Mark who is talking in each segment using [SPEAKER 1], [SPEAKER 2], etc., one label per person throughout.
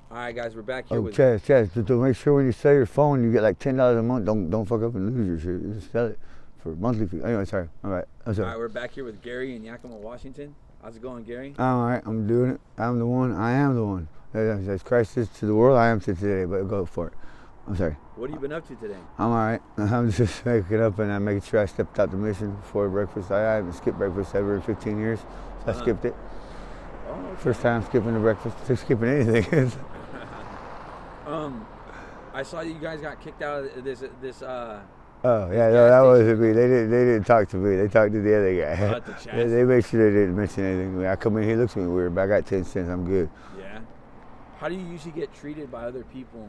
[SPEAKER 1] All right, guys, we're back here
[SPEAKER 2] Oh,
[SPEAKER 1] with.
[SPEAKER 2] Chaz, to make sure when you sell your phone, you get like $10 a month. Don't fuck up and lose your shit. Just sell it for monthly fee. Anyway, sorry. All right, I'm
[SPEAKER 1] All
[SPEAKER 2] sorry.
[SPEAKER 1] right, we're back here with Gary in Yakima, Washington. How's it going, Gary?
[SPEAKER 2] All right, I'm doing it. I'm the one. I am the one. As Christ is to the world, I am to today. But go for it. I'm sorry.
[SPEAKER 1] What have you been up to today?
[SPEAKER 2] I'm all right. I'm just waking up and I'm making sure I stepped out the mission before breakfast. I haven't skipped breakfast ever in 15 years, so I skipped it.
[SPEAKER 1] Oh, okay.
[SPEAKER 2] First time skipping the breakfast. Skipping anything.
[SPEAKER 1] I saw you guys got kicked out of this.
[SPEAKER 2] Oh yeah,
[SPEAKER 1] gas
[SPEAKER 2] no, that
[SPEAKER 1] station.
[SPEAKER 2] wasn't me. They didn't talk to me. They talked to the other guy.
[SPEAKER 1] At the Chaz?
[SPEAKER 2] They made sure they didn't mention anything to me. I come in, he looks at me weird, but I got 10 cents. I'm good.
[SPEAKER 1] Yeah. How do you usually get treated by other people?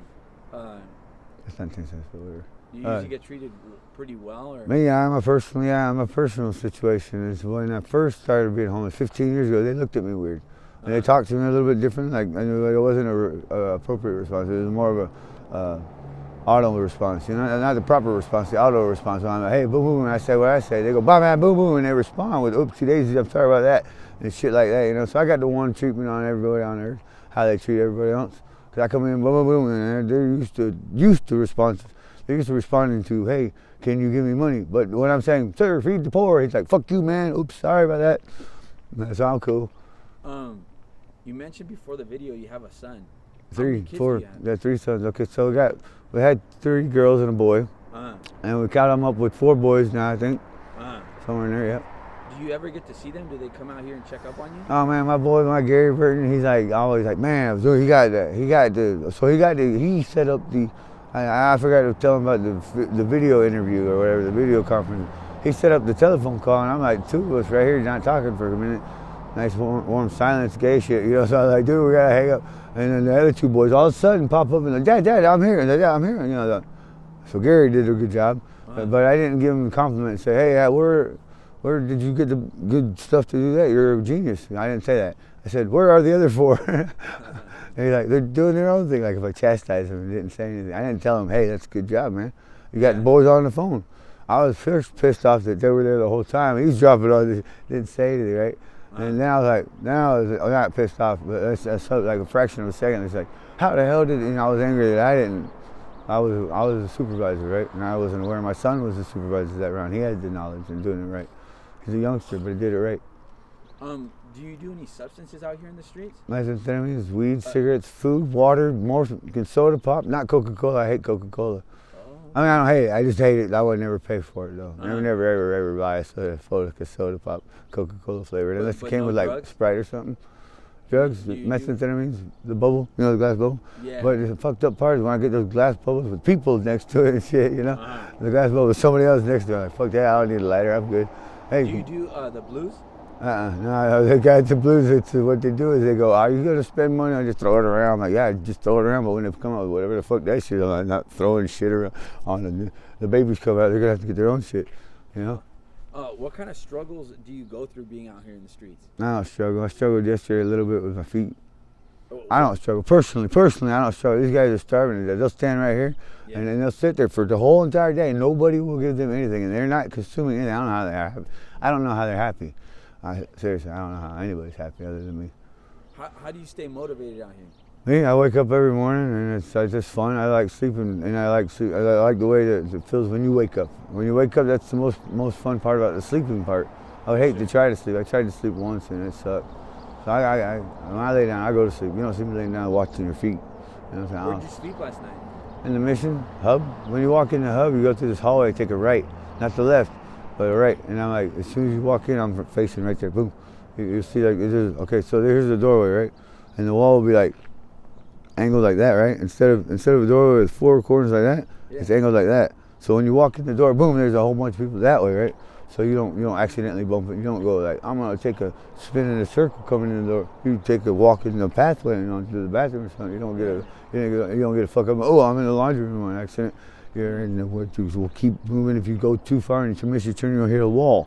[SPEAKER 2] That's not 10 cents, but whatever.
[SPEAKER 1] Do you usually get treated pretty well, or?
[SPEAKER 2] Me, I'm a personal situation. Is when I first started being homeless 15 years ago, they looked at me weird. And they talked to me a little bit different. Like I knew it wasn't a appropriate response. It was more of a auto response, not the proper response, the auto response. So I'm like, hey, boom, boom, and I say what I say. They go, bye, man, boom, boom, and they respond with, oopsie daisies, I'm sorry about that, and shit like that, So I got the one treatment on everybody on earth, how they treat everybody else. Because I come in, boom, boom, boom, and they're used to responses. They're used to responding to, hey, can you give me money? But when I'm saying, sir, feed the poor, he's like, fuck you, man, oops, sorry about that. That's all cool.
[SPEAKER 1] You mentioned before the video you have a son. How
[SPEAKER 2] 3,
[SPEAKER 1] many kids
[SPEAKER 2] 4,
[SPEAKER 1] do you have?
[SPEAKER 2] yeah, 3 sons. Okay, so we had 3 girls and a boy, and we count them up with 4 boys now, I think, somewhere in there, yeah.
[SPEAKER 1] Do you ever get to see them? Do they come out here and check up on you?
[SPEAKER 2] Oh man, my Gary Burton, he's like always like, man, so he set up the, I forgot to tell him about the video interview or whatever, the video conference. He set up the telephone call, and I'm like, 2 of us right here not talking for a minute. Nice warm silence, gay shit, So I was like, dude, we gotta hang up. And then the other 2 boys all of a sudden pop up and like, Dad, I'm here, and I'm here, So Gary did a good job, but I didn't give him a compliment and say, hey, where did you get the good stuff to do that? You're a genius. I didn't say that. I said, where are the other 4? And he's like, they're doing their own thing. Like if I chastised him and didn't say anything, I didn't tell him, hey, that's a good job, man. You got the boys on the phone. I was first pissed off that they were there the whole time. He's dropping all this, didn't say anything, right? And now I'm not pissed off, but that's like a fraction of a second. It's like, how the hell did, I was angry that I was a supervisor, right? And I wasn't aware. My son was the supervisor that round. He had the knowledge and doing it right. He's a youngster, but he did it right.
[SPEAKER 1] Do you do any substances out here in the streets?
[SPEAKER 2] Methamphetamines, weed, cigarettes, food, water, more soda pop, not Coca-Cola. I hate Coca-Cola. I mean, I don't hate it. I just hate it. I would never pay for it, though. Never, ever buy a soda pop, Coca-Cola flavored, unless it came with like Sprite or something. Drugs, methamphetamines, the bubble, the glass bubble.
[SPEAKER 1] Yeah.
[SPEAKER 2] But the fucked up part is when I get those glass bubbles with people next to it and shit, The glass bubble with somebody else next to it. I'm like, fuck that, I don't need a lighter, I'm good. Hey.
[SPEAKER 1] Do you do the blues?
[SPEAKER 2] No, the guys at the blues, what they do is they go, are you going to spend money? I just throw it around. I'm like, yeah, just throw it around. But when they come out with whatever the fuck that shit, I'm not throwing shit around. On the babies come out, they're going to have to get their own shit,
[SPEAKER 1] What kind of struggles do you go through being out here in the streets?
[SPEAKER 2] I don't struggle. I struggled yesterday a little bit with my feet. I don't struggle. Personally, I don't struggle. These guys are starving to death. They'll stand right here, and then they'll sit there for the whole entire day. Nobody will give them anything, and they're not consuming anything. I don't know how they're happy. Seriously, I don't know how anybody's happy other than me.
[SPEAKER 1] How do you stay motivated out here?
[SPEAKER 2] Me, I wake up every morning and it's just fun. I like sleeping, and I like the way that it feels when you wake up. When you wake up, that's the most fun part about the sleeping part. I would hate to try to sleep. I tried to sleep once and it sucked. So when I lay down, I go to sleep. You don't see me laying down watching your feet.
[SPEAKER 1] Where'd you sleep last night?
[SPEAKER 2] In the Mission Hub. When you walk in the Hub, you go through this hallway, take a right, not the left, but a right. And I'm like, as soon as you walk in, I'm facing right there. Boom. You see, like, okay. So here's the doorway, right? And the wall will be like angled like that, right? Instead of a doorway with 4 corners like that, it's angled like that. So when you walk in the door, boom, there's a whole bunch of people that way, right? So you don't accidentally bump it. You don't go like, I'm gonna take a spin in a circle coming in the door. You take a walk in the pathway and onto the bathroom or something. You don't get a fuck up. Oh, I'm in the laundry room on accident. You're in the what you will keep moving. If you go too far and you miss your turn, you'll hit a wall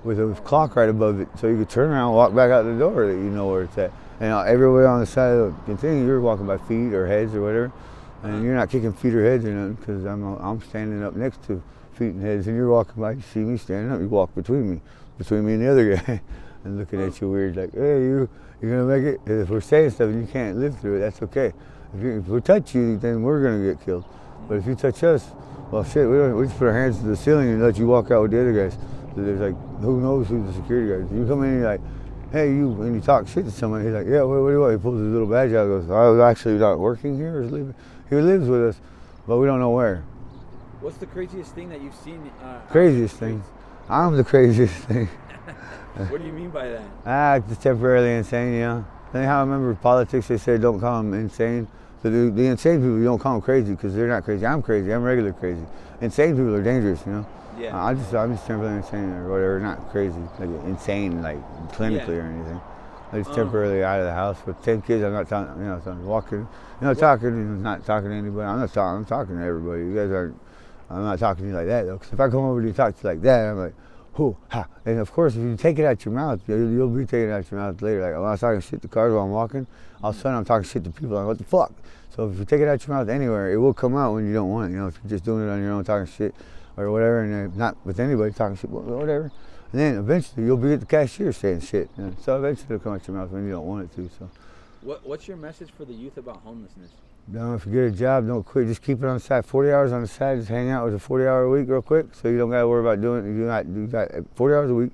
[SPEAKER 2] with a clock right above it. So you can turn around and walk back out the door that you know where it's at. And everywhere on the side of the thing, you're walking by feet or heads or whatever, and you're not kicking feet or heads or nothing because I'm standing up next to feet and heads, and you're walking by. You see me standing up, you walk between me and the other guy, and looking at you weird, like, hey, you're gonna make it. If we're saying stuff and you can't live through it, that's okay. If we touch you, then we're gonna get killed. But if you touch us, well, shit, we just put our hands to the ceiling and let you walk out with the other guys. So there's like, who knows who's the security guard? You come in and you're like, hey, you, and you talk shit to someone. He's like, yeah, what do you want? He pulls his little badge out and goes, I was actually not working here. He lives with us, but we don't know where.
[SPEAKER 1] What's the craziest thing that you've seen?
[SPEAKER 2] Craziest thing? I'm the craziest thing.
[SPEAKER 1] What do you mean by that?
[SPEAKER 2] Just temporarily insane, you know? Anyhow, I remember politics, they said don't call them insane. So the insane people, you don't call them crazy because they're not crazy. I'm crazy, I'm regular crazy. Insane people are dangerous, you know?
[SPEAKER 1] Yeah.
[SPEAKER 2] I'm just temporarily insane or whatever, not crazy, like insane, like clinically or anything. I'm just temporarily out of the house with 10 kids. I'm not talking, you know, so I'm walking, talking and not talking to anybody. I'm talking to everybody. You guys aren't, I'm not talking to you like that though. Because if I come over to you and talk to you like that, I'm like, whoo, ha. And of course, if you take it out your mouth, you'll be taking it out your mouth later. Like, when I was talking shit to cars while I'm walking, all of a sudden I'm talking shit to people. I'm like, what the fuck? So if you take it out your mouth anywhere, it will come out when you don't want it. You know, if you're just doing it on your own, talking shit or whatever, and not with anybody talking shit, whatever. And then eventually you'll be at the cashier saying shit. You know? So eventually it'll come out your mouth when you don't want it to. So.
[SPEAKER 1] What's your message for the youth about homelessness?
[SPEAKER 2] If you get a job, don't quit. Just keep it on the side. 40 hours on the side. Just hang out with a 40-hour week real quick, so you don't got to worry about doing it. You got 40 hours a week,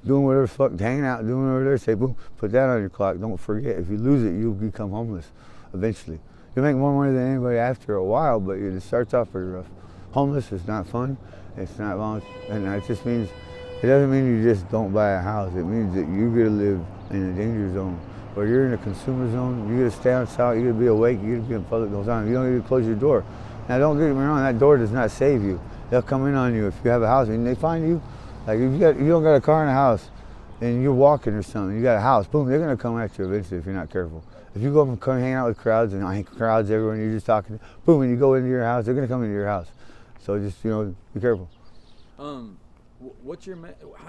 [SPEAKER 2] doing whatever the fuck, hanging out, doing whatever they say. Boom, put that on your clock. Don't forget. If you lose it, you'll become homeless eventually. You'll make more money than anybody after a while, but it starts off pretty rough. Homeless is not fun. It's not voluntary, and it just means it doesn't mean you just don't buy a house. It means that you're gonna live in a danger zone. Or you're in a consumer zone, you gotta stay outside, you gotta be awake, you gotta be in public all the time. You don't need to close your door. Now don't get me wrong, that door does not save you. They'll come in on you if you have a house. And they find you, like if you don't got a car and a house and you're walking or something, you got a house, boom, they're gonna come at you eventually if you're not careful. If you go up and come hang out with crowds and crowds everywhere and you're just talking, boom, when you go into your house, they're gonna come into your house. So just, be careful.
[SPEAKER 1] How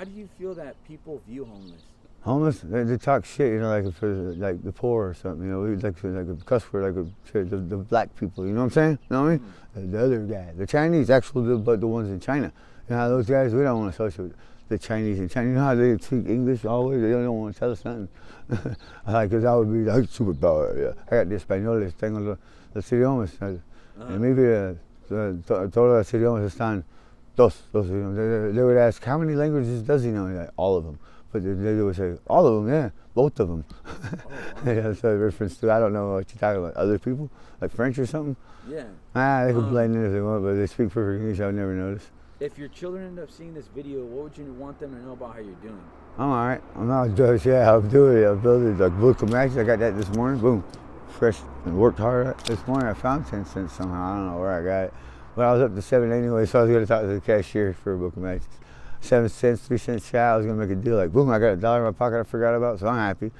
[SPEAKER 1] do you feel that people view homeless?
[SPEAKER 2] Homeless, they talk shit, like for like the poor or something, like a cuss word, like the black people, you know what I'm saying? You know what I mean? The other guy, the Chinese, actually, but the ones in China. You know how those guys, we don't want to associate with the Chinese in China. You know how they speak English always? They don't want to tell us nothing. Because I would be like, superpower, yeah. I got the españoles, tengo los idiomas. And maybe todos los idiomas están dos. They would ask, how many languages does he know? Like, all of them. But they would say, all of them, yeah, both of them. Oh, wow. Yeah, that's a reference to, I don't know what you're talking about, other people, like French or something?
[SPEAKER 1] Yeah.
[SPEAKER 2] They can blend in if they want, but they speak perfect English, I've never noticed.
[SPEAKER 1] If your children end up seeing this video, what would you want them to know about how you're doing?
[SPEAKER 2] I'm all right. I'm not just, I'm doing it. I'm building like book of matches. I got that this morning, boom, fresh, and worked hard this morning. I found 10 cents somehow, I don't know where I got it. But I was up to 7 anyway, so I was going to talk to the cashier for a book of matches. 7 cents, 3 cents shy, I was gonna make a deal like, boom, I got $1 in my pocket I forgot about, so I'm happy.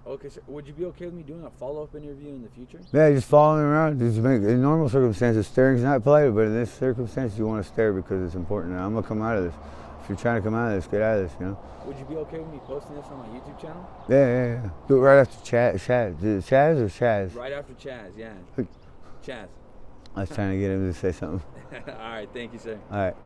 [SPEAKER 1] Okay, so would you be okay with me doing a follow-up interview in the future?
[SPEAKER 2] Yeah, just following around. In normal circumstances, staring's not polite, but in this circumstance, you want to stare because it's important. And I'm gonna come out of this. If you're trying to come out of this, get out of this,
[SPEAKER 1] Would you be okay with me posting this on my YouTube channel?
[SPEAKER 2] Yeah. Do it right after Chaz. Is it Chaz or Chaz?
[SPEAKER 1] Right after Chaz, yeah. Chaz.
[SPEAKER 2] I was trying to get him to say something.
[SPEAKER 1] All right, thank you, sir.
[SPEAKER 2] All right.